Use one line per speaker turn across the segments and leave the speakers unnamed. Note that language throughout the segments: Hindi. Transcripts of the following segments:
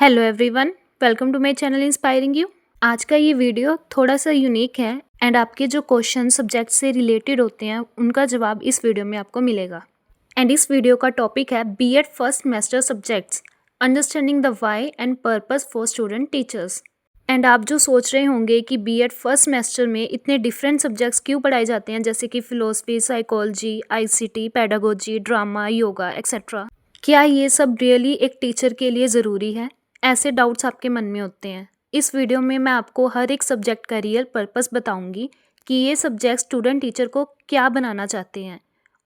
Hello everyone, welcome to my channel inspiring you. आज का ये वीडियो थोड़ा सा यूनिक है एंड आपके जो क्वेश्चन सब्जेक्ट से रिलेटेड होते हैं उनका जवाब इस वीडियो में आपको मिलेगा। एंड इस वीडियो का टॉपिक है B Ed first semester subjects, understanding the why and purpose for student teachers. And आप जो सोच रहे होंगे कि बीएड फर्स्ट सेमेस्टर में इतने डिफरेंट सब्जेक्ट्स क्यों पढ़ाए जाते हैं, जैसे कि philosophy, psychology, ICT, pedagogy, drama, yoga etcetera, क्या ये सब रियली एक टीचर के लिए ज़रूरी है? ऐसे डाउट्स आपके मन में होते हैं। इस वीडियो में मैं आपको हर एक सब्जेक्ट का रियल पर्पस बताऊंगी कि ये सब्जेक्ट स्टूडेंट टीचर को क्या बनाना चाहते हैं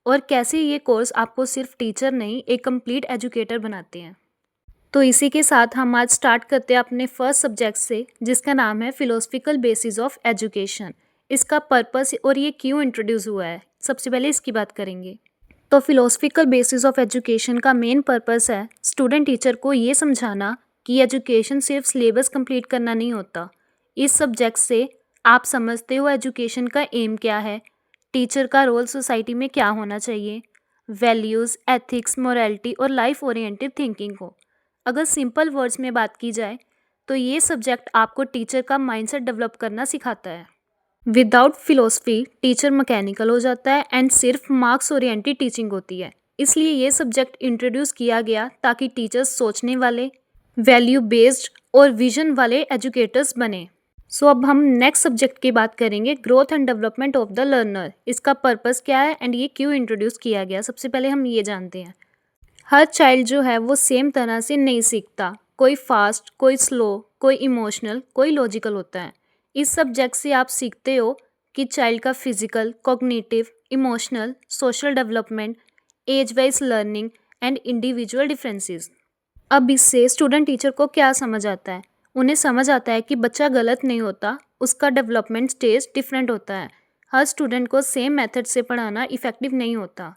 और कैसे ये कोर्स आपको सिर्फ टीचर नहीं, एक कंप्लीट एजुकेटर बनाते हैं। तो इसी के साथ हम आज स्टार्ट करते हैं अपने फर्स्ट सब्जेक्ट से, जिसका नाम है फिलोसफिकल बेसिस ऑफ एजुकेशन। इसका पर्पस और ये क्यों इंट्रोड्यूस हुआ है, सबसे पहले इसकी बात करेंगे। तो फिलोसफिकल बेसिस ऑफ एजुकेशन का मेन पर्पस है स्टूडेंट टीचर को ये समझाना कि एजुकेशन सिर्फ सिलेबस कंप्लीट करना नहीं होता। इस सब्जेक्ट से आप समझते हो एजुकेशन का एम क्या है, टीचर का रोल सोसाइटी में क्या होना चाहिए, वैल्यूज़, एथिक्स, मोरालिटी और लाइफ ओरिएंटेड थिंकिंग को। अगर सिंपल वर्ड्स में बात की जाए तो ये सब्जेक्ट आपको टीचर का माइंडसेट डेवलप करना सिखाता है। विदाउट फिलोसफी टीचर मैकेनिकल हो जाता है एंड सिर्फ मार्क्स ओरिएंटेड टीचिंग होती है। इसलिए ये सब्जेक्ट इंट्रोड्यूस किया गया ताकि टीचर्स सोचने वाले, वैल्यू बेस्ड और विजन वाले एजुकेटर्स बने। सो अब हम नेक्स्ट सब्जेक्ट की बात करेंगे, growth and development of the learner. इसका पर्पस क्या है एंड ये क्यों इंट्रोड्यूस किया गया, सबसे पहले हम ये जानते हैं। हर चाइल्ड जो है वो सेम तरह से नहीं सीखता, कोई फास्ट, कोई स्लो, कोई इमोशनल, कोई लॉजिकल होता है। इस सब्जेक्ट से आप सीखते हो कि चाइल्ड का physical, cognitive, emotional, social development, age wise learning and individual differences. अब इससे स्टूडेंट टीचर को क्या समझ आता है? उन्हें समझ आता है कि बच्चा गलत नहीं होता, उसका डेवलपमेंट स्टेज डिफरेंट होता है। हर स्टूडेंट को सेम मेथड से पढ़ाना इफेक्टिव नहीं होता।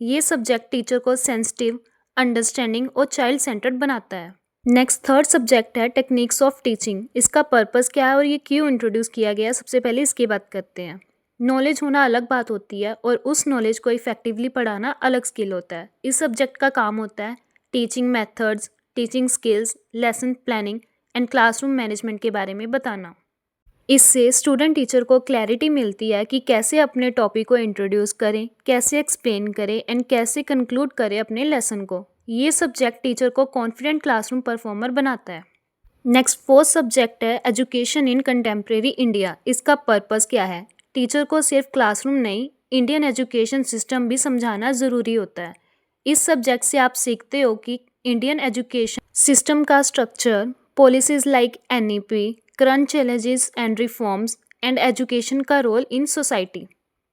ये सब्जेक्ट टीचर को सेंसिटिव, अंडरस्टैंडिंग और चाइल्ड सेंटर्ड बनाता है। नेक्स्ट थर्ड सब्जेक्ट है टेक्निक्स ऑफ टीचिंग। इसका पर्पस क्या है और ये क्यों इंट्रोड्यूस किया गया है, सबसे पहले इसकी बात करते हैं। नॉलेज होना अलग बात होती है और उस नॉलेज को इफेक्टिवली पढ़ाना अलग स्किल होता है। इस सब्जेक्ट का काम होता है teaching methods, teaching skills, lesson planning and classroom management के बारे में बताना। इससे स्टूडेंट टीचर को क्लैरिटी मिलती है कि कैसे अपने टॉपिक को इंट्रोड्यूस करें, कैसे एक्सप्लेन करें एंड कैसे कंक्लूड करें अपने लेसन को। ये सब्जेक्ट टीचर को कॉन्फिडेंट क्लासरूम परफॉर्मर बनाता है। नेक्स्ट फोर्थ सब्जेक्ट है एजुकेशन इन कंटेम्प्रेरी इंडिया। इसका पर्पस क्या है? टीचर को सिर्फ क्लासरूम नहीं, इंडियन एजुकेशन सिस्टम भी समझाना ज़रूरी होता है। इस सब्जेक्ट से आप सीखते हो कि इंडियन एजुकेशन सिस्टम का structure, policies like NEP, current challenges and reforms and education का role in society.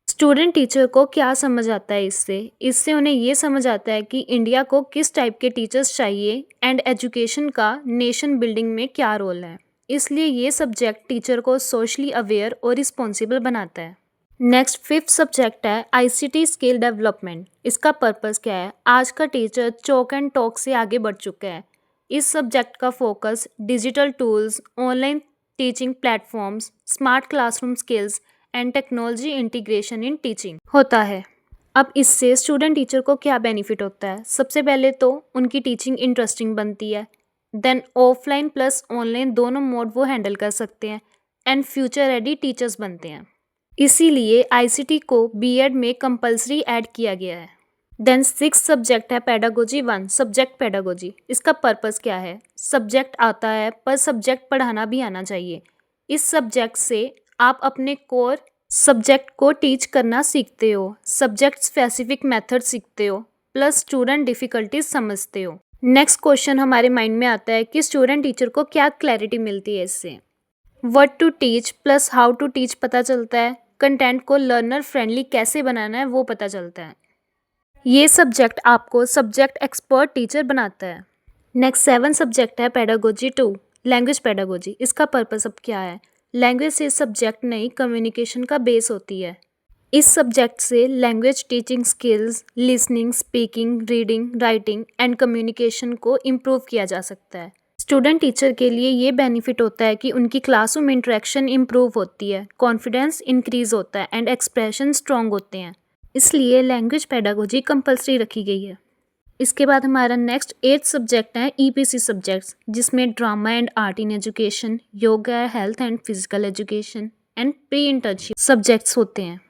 Student teacher को क्या समझ आता है इससे उन्हें ये समझ आता है कि इंडिया को किस टाइप के टीचर्स चाहिए एंड एजुकेशन का नेशन बिल्डिंग में क्या रोल है। इसलिए ये सब्जेक्ट टीचर को सोशली अवेयर और रिस्पॉन्सिबल बनाता है। नेक्स्ट फिफ्थ सब्जेक्ट है आईसीटी स्किल डेवलपमेंट। इसका पर्पस क्या है? आज का टीचर चॉक एंड टॉक से आगे बढ़ चुका है। इस सब्जेक्ट का focus digital tools, online teaching platforms, smart classroom skills and technology integration in teaching होता है। अब इससे स्टूडेंट टीचर को क्या बेनिफिट होता है? सबसे पहले तो उनकी टीचिंग इंटरेस्टिंग बनती है, देन ऑफलाइन प्लस ऑनलाइन दोनों मोड वो हैंडल कर सकते हैं एंड फ्यूचर रेडी टीचर्स बनते हैं। इसीलिए आईसीटी को बीएड में कंपलसरी ऐड किया गया है। देन सिक्स सब्जेक्ट है पेडागोजी वन, सब्जेक्ट पेडागोजी। इसका पर्पस क्या है? सब्जेक्ट आता है पर सब्जेक्ट पढ़ाना भी आना चाहिए। इस सब्जेक्ट से आप अपने कोर सब्जेक्ट को टीच करना सीखते हो, सब्जेक्ट स्पेसिफिक मेथड सीखते हो, प्लस स्टूडेंट डिफ़िकल्टीज समझते हो। नेक्स्ट क्वेश्चन हमारे माइंड में आता है कि स्टूडेंट टीचर को क्या क्लैरिटी मिलती है इससे? What to teach plus how to teach पता चलता है, कंटेंट को लर्नर फ्रेंडली कैसे बनाना है वो पता चलता है। ये सब्जेक्ट आपको सब्जेक्ट एक्सपर्ट टीचर बनाता है। नेक्स्ट सेवन सब्जेक्ट है पेडागोजी टू, लैंग्वेज पेडागोजी। इसका पर्पस अब क्या है? लैंग्वेज से सब्जेक्ट नहीं, कम्युनिकेशन का बेस होती है। इस सब्जेक्ट से language teaching skills, listening, speaking, reading, writing and communication को इम्प्रूव किया जा सकता है। स्टूडेंट टीचर के लिए ये बेनिफिट होता है कि उनकी क्लासरूम इंटरेक्शन इम्प्रूव होती है, कॉन्फिडेंस इंक्रीज होता है एंड एक्सप्रेशन स्ट्रॉन्ग होते हैं। इसलिए लैंग्वेज पेडागोजी कंपलसरी रखी गई है। इसके बाद हमारा नेक्स्ट 8th सब्जेक्ट है ईपीसी सब्जेक्ट्स, जिसमें drama and art in education, yoga, health and physical education and pre internship subjects होते हैं।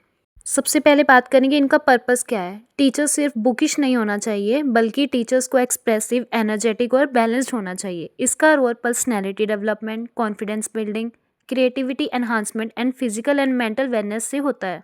सबसे पहले बात करेंगे इनका पर्पस क्या है। टीचर सिर्फ बुकिश नहीं होना चाहिए, बल्कि टीचर्स को एक्सप्रेसिव, एनर्जेटिक और बैलेंस्ड होना चाहिए। इसका role personality development, confidence building, creativity enhancement and physical and mental wellness से होता है।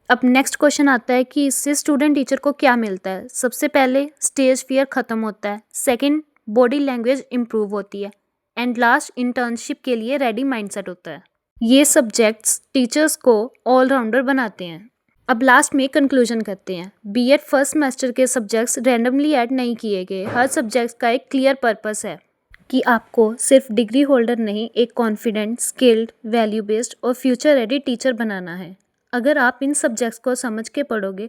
अब नेक्स्ट क्वेश्चन आता है कि इससे स्टूडेंट टीचर को क्या मिलता है। सबसे पहले स्टेज फियर ख़त्म होता है, सेकंड बॉडी लैंग्वेज इम्प्रूव होती है एंड लास्ट इंटर्नशिप के लिए रेडी माइंडसेट होता है। ये सब्जेक्ट्स टीचर्स को ऑलराउंडर बनाते हैं। अब लास्ट में कंक्लूजन करते हैं। बीएड फर्स्ट सेमेस्टर के सब्जेक्ट्स रैंडमली ऐड नहीं किए गए। हर सब्जेक्ट का एक क्लियर पर्पस है कि आपको सिर्फ डिग्री होल्डर नहीं, एक कॉन्फिडेंट, स्किल्ड, वैल्यू बेस्ड और फ्यूचर रेडी टीचर बनाना है। अगर आप इन सब्जेक्ट्स को समझ के पढ़ोगे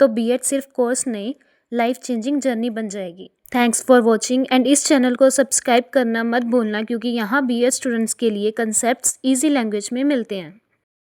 तो बीएड सिर्फ कोर्स नहीं, लाइफ चेंजिंग जर्नी बन जाएगी। थैंक्स फॉर वॉचिंग एंड इस चैनल को सब्सक्राइब करना मत भूलना, क्योंकि यहाँ बीएड स्टूडेंट्स के लिए कंसेप्ट्स ईजी लैंग्वेज में मिलते हैं।